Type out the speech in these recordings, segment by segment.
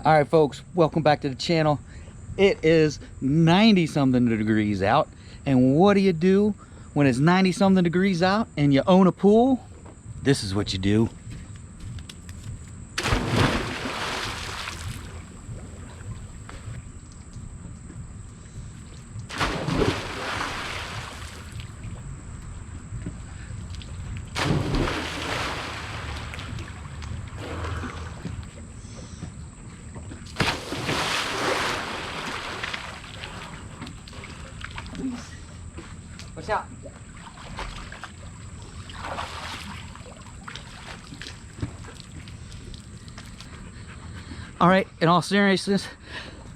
All right, folks, welcome back to the channel. It is 90 something degrees out, and what do you do when it's 90 something degrees out and you own a pool? This is what you do. Watch out. All right, in all seriousness,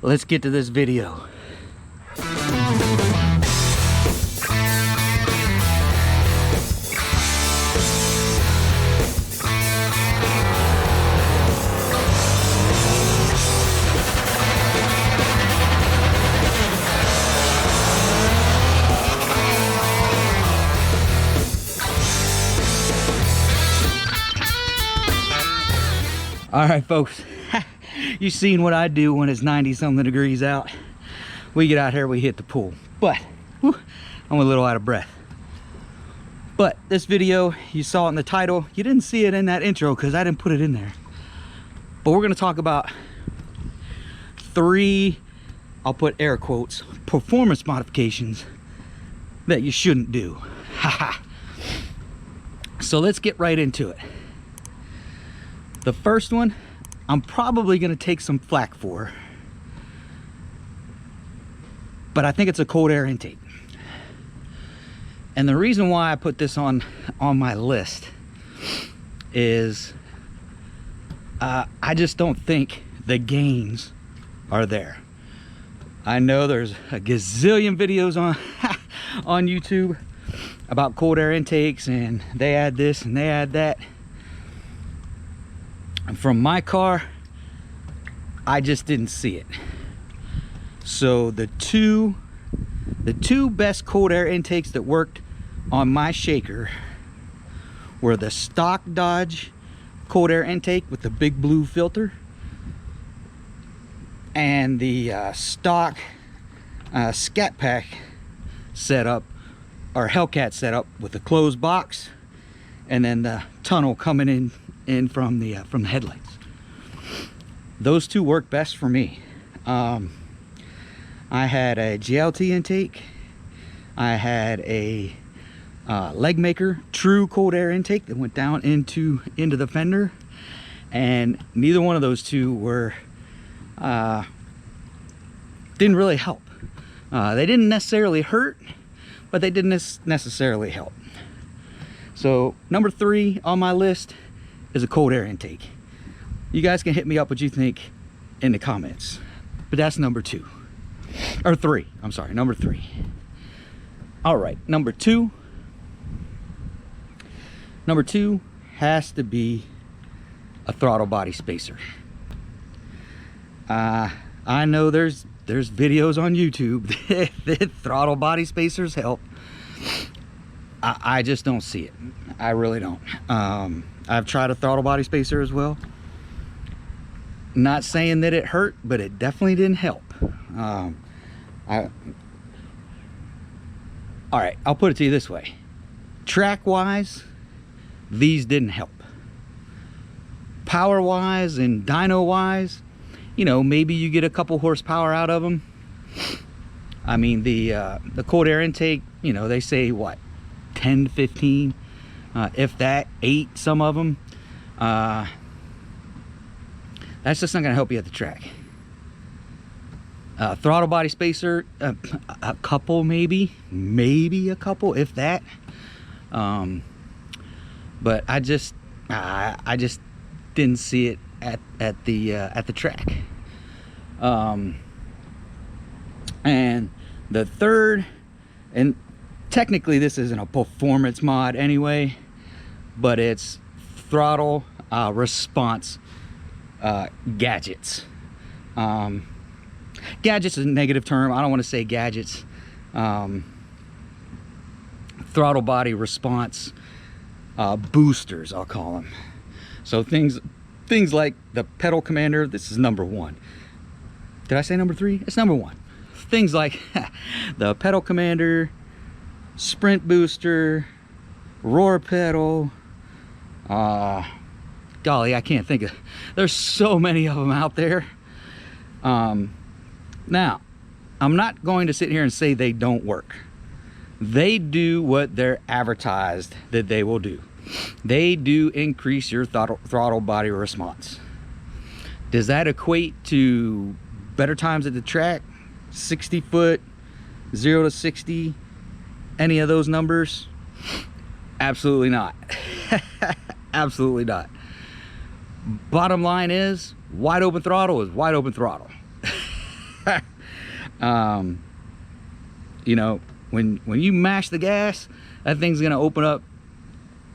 let's get to this video. All right, folks, you've seen what I do when it's 90 something degrees out. We get out here, we hit the pool, but whew, I'm a little out of breath. But this video, you saw it in the title. You didn't see it in that intro because I didn't put it in there. But we're gonna talk about 3, I'll put air quotes, performance modifications that you shouldn't do. Haha. So let's get right into it. The first one, I'm probably gonna take some flack for, but I think it's a cold air intake. And the reason why I put this on my list is I just don't think the gains are there. I know there's a gazillion videos on YouTube about cold air intakes, and they add this and they add that. And from my car, I just didn't see it. So the two best cold air intakes that worked on my shaker were the stock Dodge cold air intake with the big blue filter, and the stock Scat pack setup, or Hellcat setup, with the closed box and then the tunnel coming in from the headlights. Those two work best for me. I had a GLT intake. I had a leg maker true cold air intake that went down into the fender, and neither one of those two were didn't really help. They didn't necessarily hurt, but they didn't necessarily help. So number 3 on my list is a cold air intake. You guys can hit me up what you think in the comments, but that's number 2 or 3. I'm sorry, number 3. All right, number 2 has to be a throttle body spacer. I know there's videos on YouTube that throttle body spacers help. I just don't see it. I really don't. I've tried a throttle body spacer as well. Not saying that it hurt, but it definitely didn't help. All right, I'll put it to you this way. Track wise, these didn't help. Power wise and dyno wise, you know, maybe you get a couple horsepower out of them. I mean, the cold air intake, you know, they say what, 10 to 15, if that, 8, some of them. That's just not gonna help you at the track. Throttle body spacer, a couple, maybe a couple, if that. But I just didn't see it at the track. And the third, and technically this isn't a performance mod anyway, but it's throttle response gadgets. Gadgets is a negative term. I don't want to say gadgets. Throttle body response boosters, I'll call them. So things Things like the pedal commander. This is number 1. Did I say number 3? It's number 1. Things like the pedal commander, sprint booster, roar pedal. Golly, I can't think of. There's so many of them out there. Now, I'm not going to sit here and say they don't work. They do what they're advertised that they will do. They do increase your throttle body response. Does that equate to better times at the track? 60 foot, 0 to 60, any of those numbers? Absolutely not. Absolutely not. Bottom line is, wide open throttle is wide open throttle. You know, when you mash the gas, that thing's gonna open up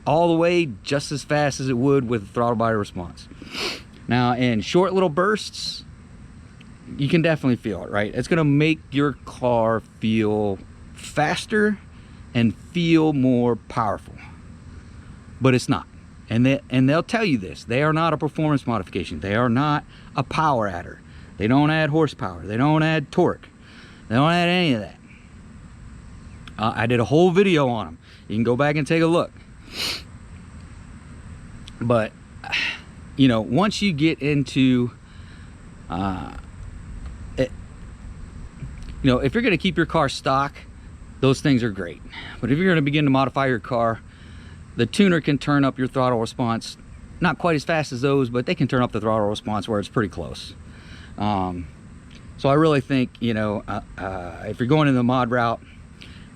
all the way just as fast as it would with throttle body response. Now, in short little bursts, you can definitely feel it, right? It's gonna make your car feel faster and feel more powerful, but it's not. And they'll tell you this. They are not a performance modification. They are not a power adder. They don't add horsepower. They don't add torque. They don't add any of that. I did a whole video on them. You can go back and take a look. But, you know, once you get into, you know, if you're going to keep your car stock, those things are great. But if you're going to begin to modify your car, the tuner can turn up your throttle response, not quite as fast as those, but they can turn up the throttle response where it's pretty close. So I really think, you know, if you're going in the mod route,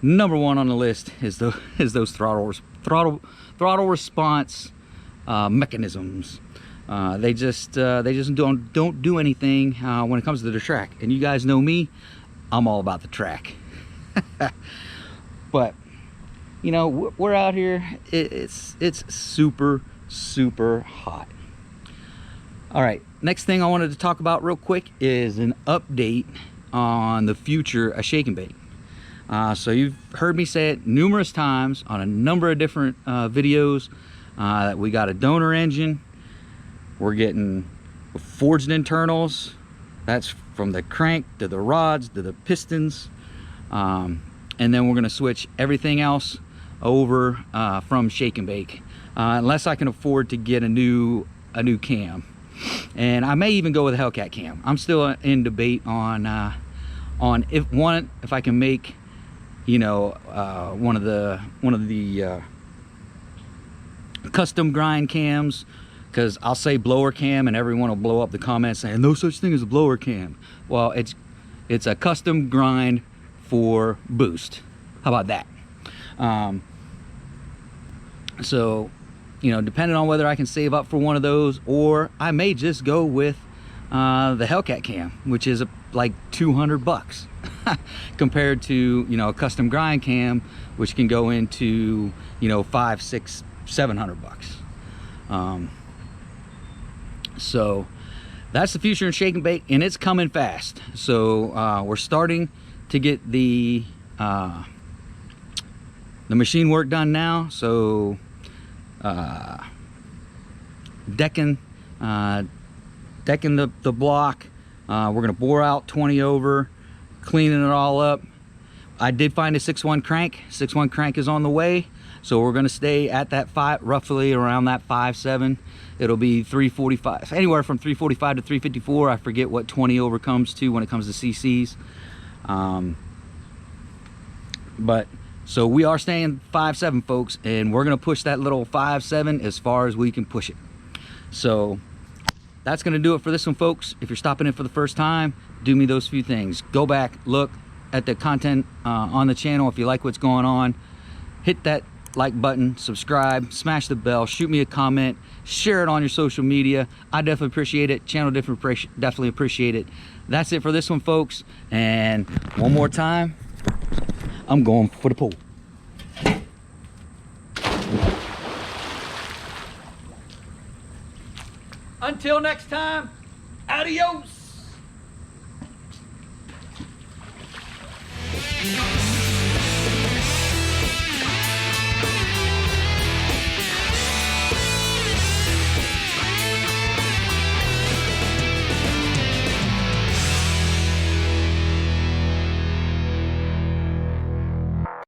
number 1 on the list is those throttle response mechanisms. They just don't do anything when it comes to the track. And you guys know me, I'm all about the track. But you know, we're out here. It's super hot. All right, next thing I wanted to talk about real quick is an update on the future of shake and bake. So you've heard me say it numerous times on a number of different videos that we got a donor engine. We're getting forged internals. That's from the crank to the rods to the pistons. And then we're gonna switch everything else over from shake and bake, unless I can afford to get a new cam. And I may even go with a Hellcat cam. I'm still in debate on if I can make, you know, one of the custom grind cams, because I'll say blower cam and everyone will blow up the comments saying no such thing as a blower cam. Well, it's a custom grind for boost. How about that? So, you know, depending on whether I can save up for one of those, or I may just go with the Hellcat cam, which is like 200 bucks compared to, you know, a custom grind cam, which can go into, you know, 500, 600, 700 bucks. So that's the future in shake and bake, and it's coming fast. So we're starting to get the machine work done now. So decking the block. We're gonna bore out 20 over, cleaning it all up. I did find a 6.1 crank. 6.1 crank is on the way, so we're gonna stay at that roughly around that 5.7. It'll be 345, anywhere from 345 to 354. I forget what 20 over comes to when it comes to CCs. But so we are staying 5.7, folks, and we're gonna push that little 5.7 as far as we can push it. So that's gonna do it for this one, folks. If you're stopping in for the first time, do me those few things. Go back, look at the content on the channel. If you like what's going on, hit that like button, subscribe, smash the bell, shoot me a comment, share it on your social media. I definitely appreciate it. Channel definitely appreciate it. That's it for this one, folks. And one more time, I'm going for the pool. Until next time, adios.